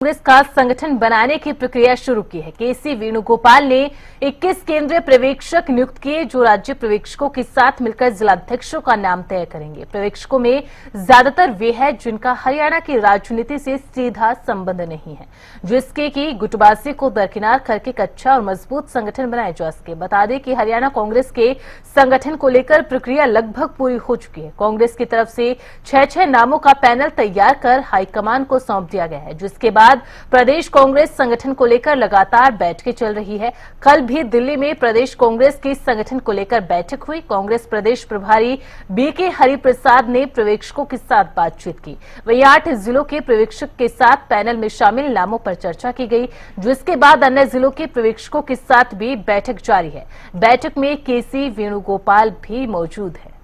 कांग्रेस का संगठन बनाने की प्रक्रिया शुरू की है। केसी वेणुगोपाल ने 21 केंद्रीय पर्यवेक्षक नियुक्त किए जो राज्य पर्यवेक्षकों के साथ मिलकर जिलाध्यक्षों का नाम तय करेंगे। पर्यवेक्षकों में ज्यादातर वे हैं जिनका हरियाणा की राजनीति से सीधा संबंध नहीं है, जिसके की गुटबाजी को दरकिनार करके एक अच्छा और मजबूत संगठन बनाया जा सके। बता दें कि हरियाणा कांग्रेस के संगठन को लेकर प्रक्रिया लगभग पूरी हो चुकी है। कांग्रेस की तरफ से 6 नामों का पैनल तैयार कर हाईकमान को सौंप दिया गया है, जिसके बाद प्रदेश कांग्रेस संगठन को लेकर लगातार बैठकें चल रही है। कल भी दिल्ली में प्रदेश कांग्रेस की संगठन को लेकर बैठक हुई। कांग्रेस प्रदेश प्रभारी बीके हरिप्रसाद ने पर्यवेक्षकों के साथ बातचीत की। वहीं 8 जिलों के पर्यवेक्षक के साथ पैनल में शामिल नामों पर चर्चा की गई, जिसके बाद अन्य जिलों के पर्यवेक्षकों के साथ भी बैठक जारी है। बैठक में केसी वेणुगोपाल भी मौजूद है।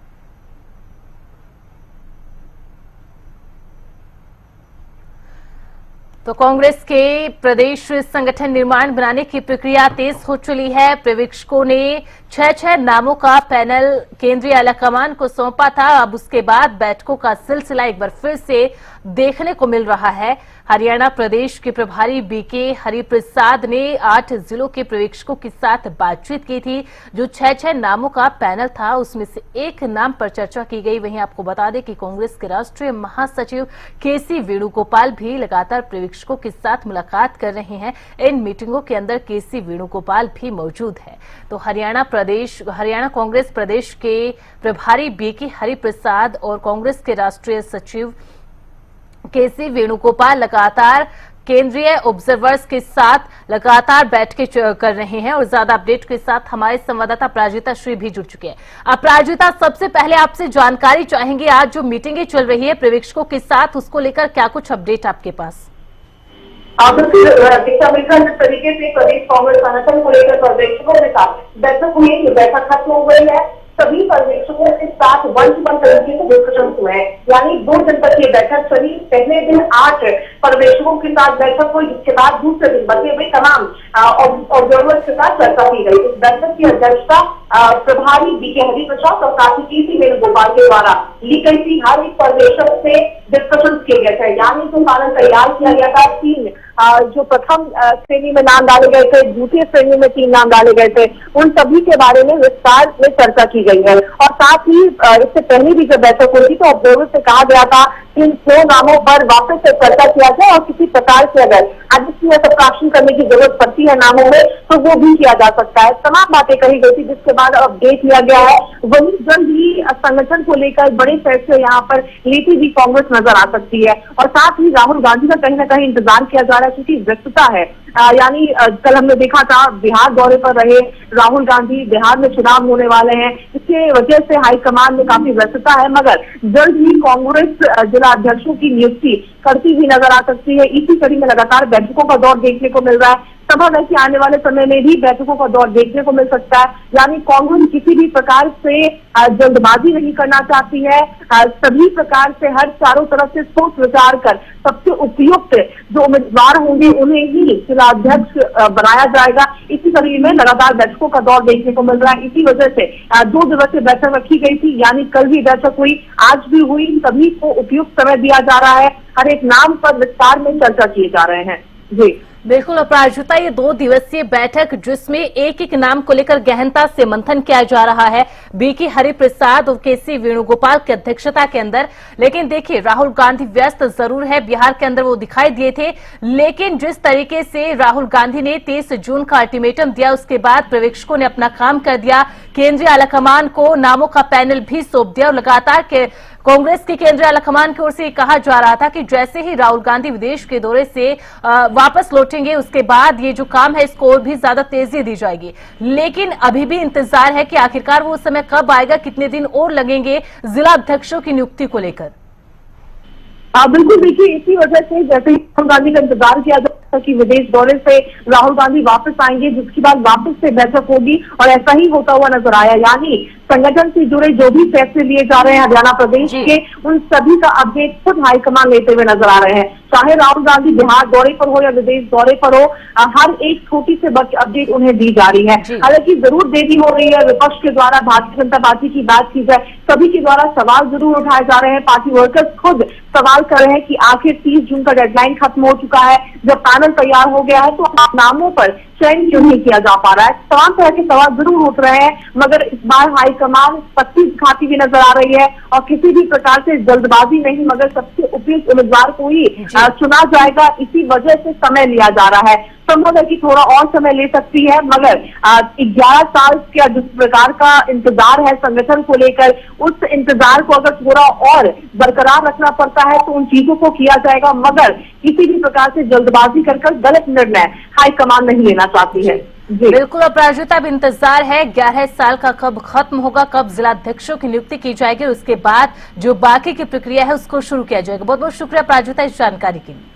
तो कांग्रेस के प्रदेश संगठन निर्माण बनाने की प्रक्रिया तेज हो चली है। पर्यवेक्षकों ने 6 नामों का पैनल केंद्रीय आलाकमान को सौंपा था। अब उसके बाद बैठकों का सिलसिला एक बार फिर से देखने को मिल रहा है। हरियाणा प्रदेश के प्रभारी बीके हरिप्रसाद ने 8 जिलों के पर्यवेक्षकों के साथ बातचीत की थी। जो 6 नामों का पैनल था उसमें से एक नाम पर चर्चा की गई। वहीं आपको बता दें कि कांग्रेस के राष्ट्रीय महासचिव केसी वेणुगोपाल भी लगातार पर्यवेक्षकों के साथ मुलाकात कर रहे हैं। इन मीटिंगों के अंदर केसी वेणुगोपाल भी मौजूद है। तो हरियाणा कांग्रेस प्रदेश के प्रभारी बीके हरिप्रसाद और कांग्रेस के राष्ट्रीय सचिव केसी वेणुगोपाल लगातार केंद्रीय ऑब्जर्वर्स के साथ लगातार बैठकें कर रहे हैं। और ज्यादा अपडेट के साथ हमारे संवाददाता अपराजिता श्री भी जुड़ चुके हैं। अपराजिता, सबसे पहले आपसे जानकारी चाहेंगे, आज जो मीटिंगें चल रही है पर्यवेक्षकों के साथ, उसको लेकर क्या कुछ अपडेट आपके पास? दिशा मिश्रा जिस तरीके से प्रदेश कांग्रेस संगठन को लेकर पर्यवेक्षकों के साथ बैठक हुई है, बैठक खत्म हो गई है। सभी पर्यवेक्षकों के साथ वन टू वन तरीके से डिस्कशन हुए हैं, यानी 2 दिन तक ये बैठक चली। पहले दिन 8 पर्यवेक्षकों के साथ बैठक हुई, जिसके बाद दूसरे दिन बचे हुए तमाम ऑब्जर्वर्स के साथ चर्चा की गई। इस बैठक की अध्यक्षता प्रभारी बीके हरिप्रसाद और साथ ही केसी वेणुगोपाल के द्वारा ली गई थी। हर एक पर्यवेक्षक से डिस्कशन किए गए थे, यानी जो पैनल तैयार किया गया था, 3 जो प्रथम श्रेणी में नाम डाले गए थे, द्वितीय श्रेणी में 3 नाम डाले गए थे, उन सभी के बारे में विस्तार में चर्चा की गई है। और साथ ही इससे पहले भी जब बैठक हुई थी तो ऑब्जर्वर से कहा गया था कि इन 6 नामों पर वापस से चर्चा किया जाए और किसी प्रकार से अगर अधिक सब्ट्रैक्शन करने की जरूरत पड़ती है नामों में तो वो भी किया जा सकता है। तमाम बातें कही गई थी, जिसके बाद अपडेट लिया गया है। वही जल्द ही संगठन को लेकर बड़े फैसले यहाँ पर लेती हुई कांग्रेस नजर आ सकती है। और साथ ही राहुल गांधी का कहीं ना कहीं इंतजार किया जा रहा है, क्योंकि व्यस्तता है। यानी कल हमने देखा था बिहार दौरे पर रहे राहुल गांधी, बिहार में चुनाव होने वाले हैं, इसके वजह से हाईकमान में काफी व्यस्तता है। मगर जल्द ही कांग्रेस जिला अध्यक्षों की नियुक्ति करती हुई नजर आ सकती है। इसी कड़ी में लगातार बैठकों का दौर देखने को मिल रहा है। संभव है कि आने वाले समय में भी बैठकों का दौर देखने को मिल सकता है। यानी कांग्रेस किसी भी प्रकार से जल्दबाजी नहीं करना चाहती है। सभी प्रकार से हर चारों तरफ से सोच विचार कर सबसे उपयुक्त जो उम्मीदवार होंगे उन्हें ही जिला अध्यक्ष बनाया जाएगा। इसी कड़ी में लगातार बैठकों का दौर देखने को मिल रहा है। इसी वजह से 2 दिवसीय बैठक रखी गई थी, यानी कल भी बैठक हुई, आज भी हुई। सभी को उपयुक्त समय दिया जा रहा है। हर एक नाम पर विस्तार में चर्चा किए जा रहे हैं। जी बिल्कुल अपराजिता, ये 2 दिवसीय बैठक जिसमें एक नाम को लेकर गहनता से मंथन किया जा रहा है बीके हरिप्रसाद और केसी वेणुगोपाल की अध्यक्षता के अंदर। लेकिन देखिए, राहुल गांधी व्यस्त जरूर है, बिहार के अंदर वो दिखाई दिए थे, लेकिन जिस तरीके से राहुल गांधी ने 23 जून का अल्टीमेटम दिया, उसके बाद पर्यवेक्षकों ने अपना काम कर दिया। केंद्रीय आलाकमान को नामों का पैनल भी सौंप दिया और लगातार कांग्रेस के केंद्रीय आलाकमान की ओर से कहा जा रहा था कि जैसे ही राहुल गांधी विदेश के दौरे से वापस लौटेंगे उसके बाद ये जो काम है इसको और भी ज्यादा तेजी दी जाएगी। लेकिन अभी भी इंतजार है कि आखिरकार वो समय कब आएगा, कितने दिन और लगेंगे जिला अध्यक्षों की नियुक्ति को लेकर। बिल्कुल, देखिए इसी वजह से जैसे राहुल गांधी का इंतजार किया कि विदेश दौरे से राहुल गांधी वापस आएंगे, जिसके बाद वापस से बैठक होगी और ऐसा ही होता हुआ नजर आया। यानी संगठन से जुड़े जो भी फैसले लिए जा रहे हैं हरियाणा प्रदेश के, उन सभी का अपडेट खुद हाईकमान लेते हुए नजर आ रहे हैं। चाहे राहुल गांधी बिहार दौरे पर हो या विदेश दौरे पर हो, हर एक छोटी से बड़ी अपडेट उन्हें दी जा रही है। हालांकि जरूर देरी हो रही है, विपक्ष के द्वारा भारतीय जनता पार्टी की बात की जाए, सभी के द्वारा सवाल जरूर उठाए जा रहे हैं। पार्टी वर्कर्स खुद सवाल कर रहे हैं कि आखिर 30 जून का डेडलाइन खत्म हो चुका है, जब पैनल तैयार हो गया है तो नामों पर चयन क्यों नहीं किया जा पा रहा है। तमाम तरह के सवाल जरूर उठ रहे हैं, मगर इस बार हाईकमान सख्ती दिखाती हुई नजर आ रही है और किसी भी प्रकार से जल्दबाजी नहीं, मगर सबसे उपयुक्त उम्मीदवार को ही चुना जाएगा। इसी वजह से समय लिया जा रहा है। संभव है कि थोड़ा और समय ले सकती है, मगर 11 साल का जिस प्रकार का इंतजार है संगठन को लेकर, उस इंतजार को अगर थोड़ा और बरकरार रखना पड़ता है तो उन चीजों को किया जाएगा, मगर किसी भी प्रकार से जल्दबाजी कर गलत निर्णय हाईकमान नहीं लेना चाहती है। जी बिल्कुल अपराजिता, अब इंतजार है 11 साल का कब खत्म होगा, कब जिलाध्यक्षों की नियुक्ति की जाएगी, उसके बाद जो बाकी की प्रक्रिया है उसको शुरू किया जाएगा। बहुत बहुत शुक्रिया अपराजिता इस जानकारी के लिए।